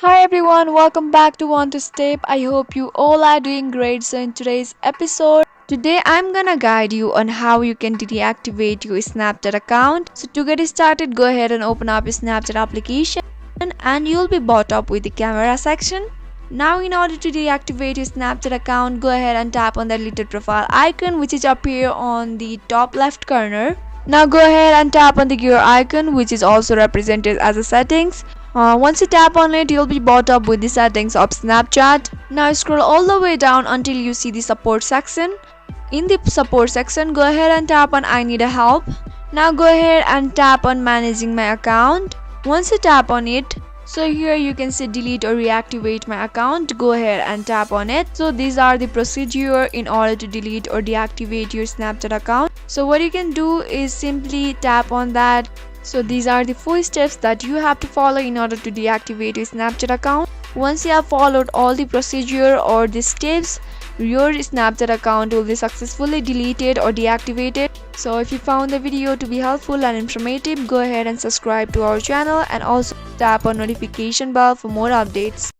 Hi everyone, welcome back to Want to Step. I hope you all are doing great. So in today's episode, today I'm gonna guide you on how you can deactivate your Snapchat account. So to get started, go ahead and open up your Snapchat application and you'll be brought up with the camera section. Now in order to deactivate your Snapchat account, go ahead and tap on that little profile icon which is up here on the top left corner. Now go ahead and tap on the gear icon which is also represented as a settings. Once you tap on it, you'll be brought up with the settings of Snapchat. Now scroll all the way down until you see the support section. In the support section, go ahead and tap on I need a help. Now go ahead and tap on managing my account. Once you tap on it, so here you can say delete or reactivate my account. Go ahead and tap on it. So these are the procedure in order to delete or deactivate your Snapchat account. So what you can do is simply tap on that. So these are the 4 steps that you have to follow in order to deactivate your Snapchat account. Once you have followed all the procedure or the steps, your Snapchat account will be successfully deleted or deactivated. So if you found the video to be helpful and informative, go ahead and subscribe to our channel and also tap on notification bell for more updates.